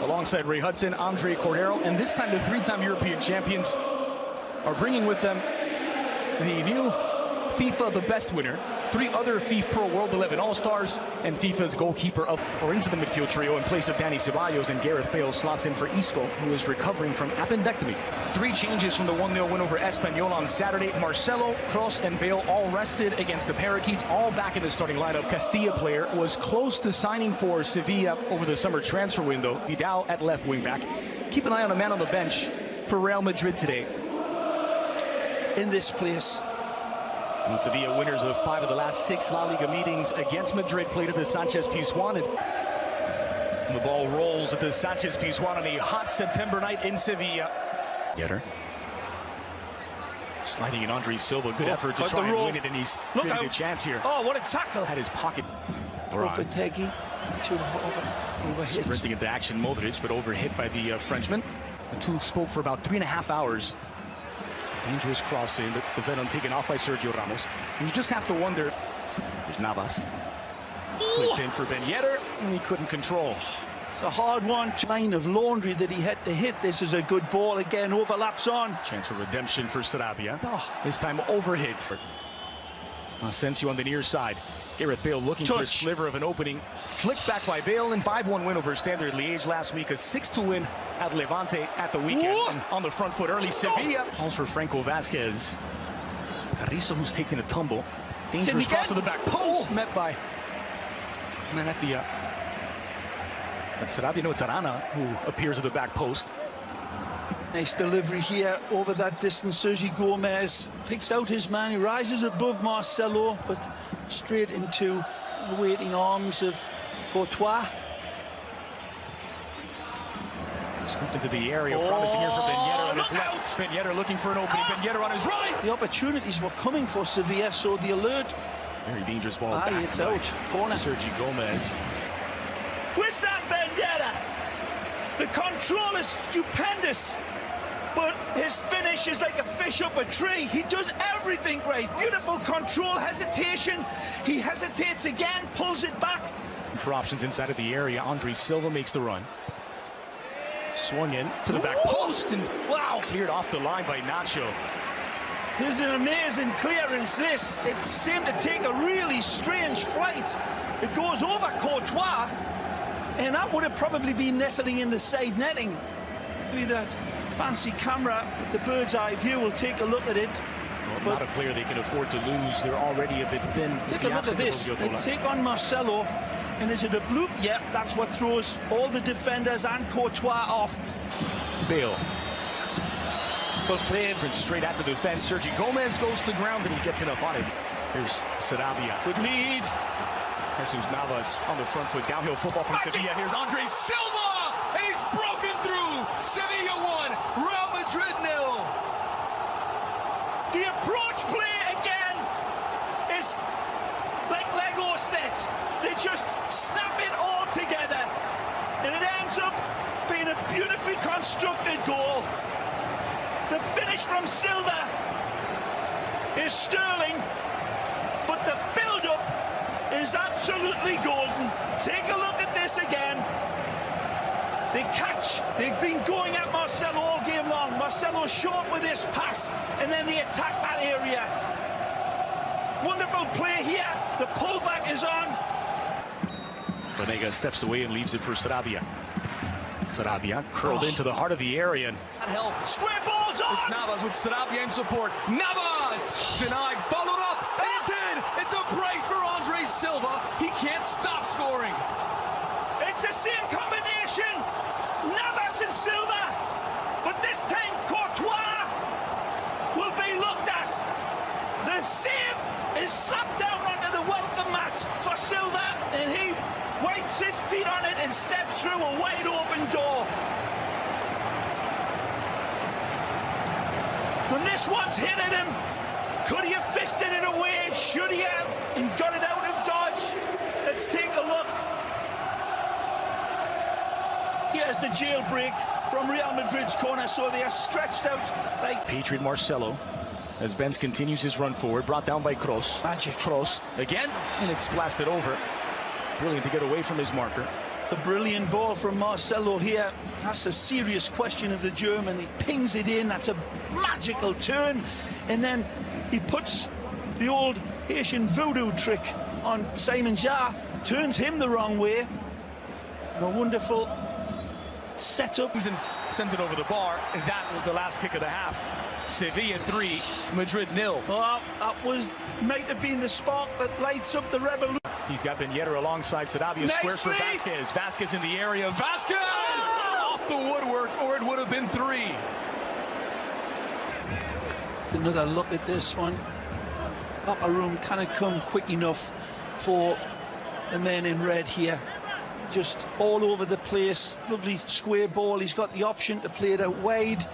alongside Ray Hudson, Andre Cordero, and this time the three-time European champions are bringing with them the new FIFA The Best winner, 3 other FIFA Pro World 11 All-Stars, and FIFA's goalkeeper up or into the midfield trio in place of Dani Ceballos, and Gareth Bale slots in for Isco, who is recovering from appendectomy. 3 changes from the 1-0 win over Espanyol on Saturday. Marcelo, Kroos, and Bale all rested against the Parakeets, all back in the starting lineup. Castilla player was close to signing for Sevilla over the summer transfer window. Vidal at left wing back. Keep an eye on the man on the bench for Real Madrid today. In this place. And Sevilla, winners of 5 of the last 6 La Liga meetings against Madrid, played at the Sanchez-Pizjuan. And the ball rolls at the Sanchez-Pizjuan on a hot September night in Sevilla. Getter. Sliding in Andre Silva. Good effort to try and win it, and he's created a chance here. Oh, what a tackle. Had his pocket. Lopetegui to overhit. Sprinting into action, Modric, but overhit by the Frenchman. The two spoke for about 3.5 hours. Dangerous cross in, the venom taken off by Sergio Ramos. And you just have to wonder, there's Navas. Flipped in for Ben Yedder, and he couldn't control. It's a hard one. Line of laundry that he had to hit. This is a good ball again, overlaps on. Chance for redemption for Sarabia. This time overhits. Asensio on the near side. Gareth Bale looking for a sliver of an opening. Flicked back by Bale, and 5-1 win over Standard Liège last week. A 6-2 win at Levante at the weekend. On the front foot early, Sevilla calls for Franco Vasquez. Carrizo, who's taking a tumble. Dangerous cross to the back post. Met by man at the Sarabia, no, Tarana, who appears at the back post. Nice delivery here over that distance. Sergi Gomez picks out his man. He rises above Marcelo, but straight into the waiting arms of Courtois. Scooped into the area, promising here for Ben Yedder on his left. Ben Yedder looking for an opening. Ben Yedder on his right. The opportunities were coming for Sevilla, so the alert. Very dangerous ball. It's out. Corner. Sergi Gomez. Wissam Ben Yedder. The control is stupendous, but his finish is like a fish up a tree. He does everything right. Beautiful control, hesitation. He hesitates again, pulls it back. For options inside of the area, Andre Silva makes the run. Swung in to the back post, and wow, cleared off the line by Nacho. This is an amazing clearance, this. It seemed to take a really strange flight. It goes over Courtois, and that would have probably been nestling in the side netting. Maybe that fancy camera with the bird's eye view will take a look at it. Well, not a player they can afford to lose. They're already a bit thin. Take a look at this. They take on Marcelo, and is it a bloop? Yep, that's what throws all the defenders and Courtois off. Bale. Well played. Straight at the defense. Sergi Gomez goes to the ground, and he gets enough on it. Here's Sarabia. Good lead. Jesus Navas on the front foot. Downhill football from Sevilla. Here's Andre Silva, and he's broken through. Sevilla 1, Real Madrid 0. The approach play again is like Lego set. They just snap it all together, and it ends up being a beautifully constructed goal. The finish from Silva is sterling, but the build-up is absolutely golden. Take a look at this again. They catch. They've been going at Marcelo all game long. Marcelo's short with this pass, and then they attack that area. Wonderful play here. The pullback is on. Banega steps away and leaves it for Sarabia. Sarabia curled into the heart of the area. And help. Square balls on. It's Navas with Sarabia in support. Navas denied, followed up, and it's in. It's a brace for Andre Silva. He can't stop scoring. It's the same combination. Navas and Silva, but this time Courtois will be looked at. The save is slapped down onto the welcome mat for Silva, and he wipes his feet on it and steps through a wide open door. And this one's hit at him. Could he have fisted it away? Should he have? And got it out of dodge? Let's take a look. Here's the jailbreak from Real Madrid's corner, so they are stretched out like... Patriot Marcelo, as Benz continues his run forward, brought down by Kroos. Magic. Kroos again, and it's blasted over. Brilliant to get away from his marker. A brilliant ball from Marcelo here. That's a serious question of the German. He pings it in. That's a magical turn. And then he puts the old Haitian voodoo trick on Simon Jarre. Turns him the wrong way. And a wonderful setup. And sends it over the bar. And that was the last kick of the half. Sevilla 3, Madrid 0. Oh, that might have been the spark that lights up the revolution. He's got Ben Yedder alongside Sarabia. Squares for Vasquez. Vasquez in the area. Vasquez! Off the woodwork, or it would have been 3. Another look at this one. Upper room cannot come quick enough for the men in red here. Just all over the place. Lovely square ball. He's got the option to play it out wide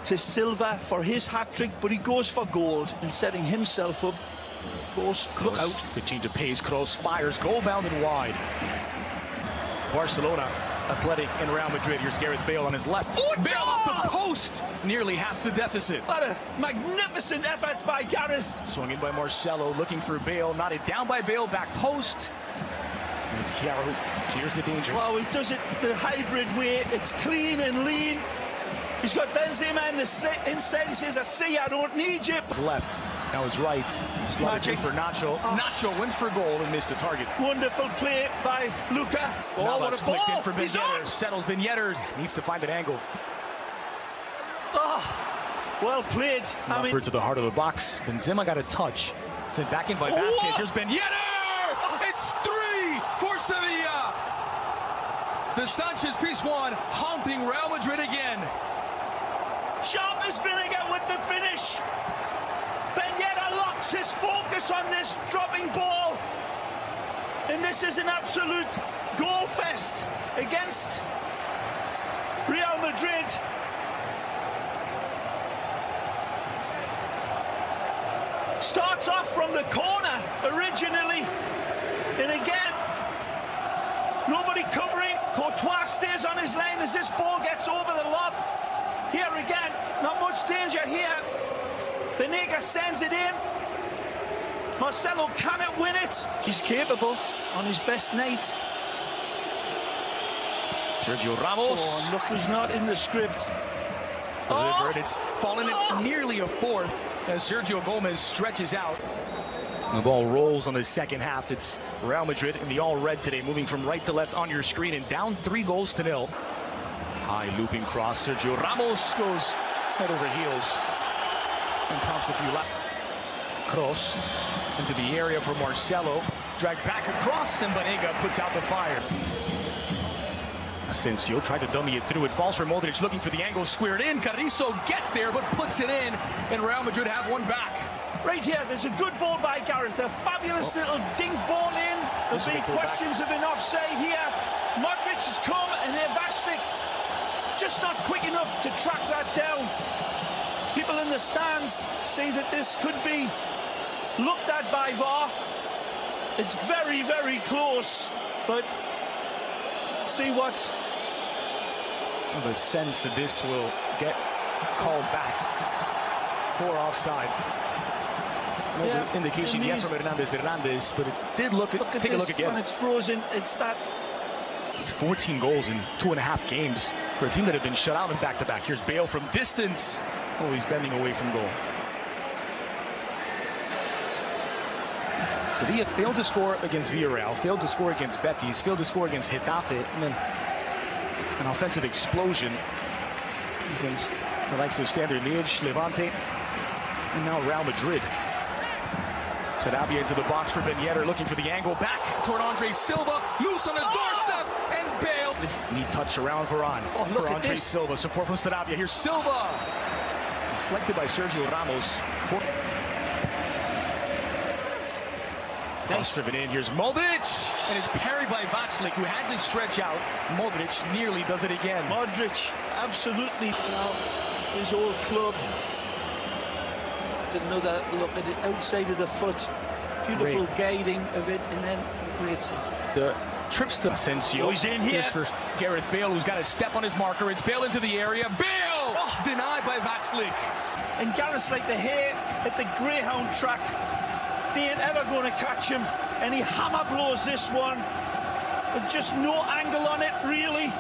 to Silva for his hat-trick, but he goes for gold and setting himself up. Of course, look out. Good change of pace. Kroos fires, goal bound and wide. Barcelona, Athletic and Real Madrid. Here's Gareth Bale on his left. Bale off the post! Nearly half the deficit. What a magnificent effort by Gareth. Swung in by Marcelo, looking for Bale. Knotted down by Bale, back post. And it's Chiara who clears the danger. Well, he does it the hybrid way. It's clean and lean. He's got Benzema in the inside. He says, I see, I don't need you. His left, now his right. Slotted in for Nacho. Oh. Nacho went for goal and missed the target. Wonderful play by Luca. Oh, what a ball. For Ben Yedder. Settles Ben Yedder. Needs to find an angle. Oh, well played. I mean, to the heart of the box. Benzema got a touch. Sent back in by Vasquez. Here's Ben Yedder. It's 3 for Sevilla. The Sanchez piece one haunting Real Madrid again. Sharp as vinegar with the finish. Ben Yedder locks his focus on this dropping ball. And this is an absolute goal fest against Real Madrid. Starts off from the corner originally. And again, nobody covering. Courtois stays on his line as this ball gets over the lob. Here again, not much danger here. Benega sends it in. Marcelo cannot win it. He's capable on his best night. Sergio Ramos. Oh, look who's not in the script. Oh. It's fallen at nearly a fourth as Sergio Gomez stretches out. The ball rolls on the second half. It's Real Madrid in the all-red today, moving from right to left on your screen and down 3-0. High looping cross. Sergio Ramos goes head over heels and prompts a few laps. Kroos into the area for Marcelo. Dragged back across and Banega puts out the fire. Asensio tried to dummy it through. It falls for Modric looking for the angle. Squared in. Carrizo gets there but puts it in. And Real Madrid have one back. Right here, there's a good ball by Gareth. A fabulous little dink ball in. There'll be questions of an offside here. Modric has come and Vasquez just not quick enough to track that down. People in the stands say that this could be looked at by VAR. It's very, very close, but see what the sense that this will get called back for offside. No indication yet from Hernandez, but it did look at take a look again. When it's frozen, it's 14 goals in 2.5 games for a team that had been shut out in back-to-back. Here's Bale from distance. Oh, he's bending away from goal. Sevilla failed to score against Villarreal, failed to score against Betis, failed to score against Getafe, and then an offensive explosion against the likes of Standard Liège, Levante, and now Real Madrid. Sarabia into the box for Ben Yedder, looking for the angle back toward Andre Silva, loose on the doorstep, and Bale. Neat touch around Varane for Andre Silva. Support from Sarabia. Here's Silva, deflected by Sergio Ramos. Nice. Driven in. Here's Modric, and it's parried by Vasquez, who had to stretch out. Modric nearly does it again. Modric, absolutely. Now, his old club. Another look at it outside of the foot. Beautiful guiding of it, and then a great save. The trips to Asensio. Oh, he's in here. Here's for Gareth Bale, who's got a step on his marker. It's Bale into the area. Bale denied by Vasquez. And Gareth's like the hare at the Greyhound track. They ain't ever going to catch him. And he hammer blows this one. but just no angle on it, really.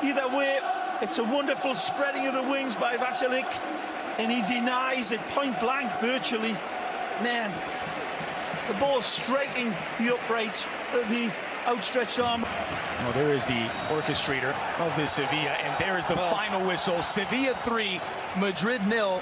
Either way, it's a wonderful spreading of the wings by Vasilik, and he denies it point blank, virtually. Man, the ball striking the upright, the outstretched arm. Well, there is the orchestrator of this Sevilla, and there is the final whistle. Sevilla 3, Madrid 0.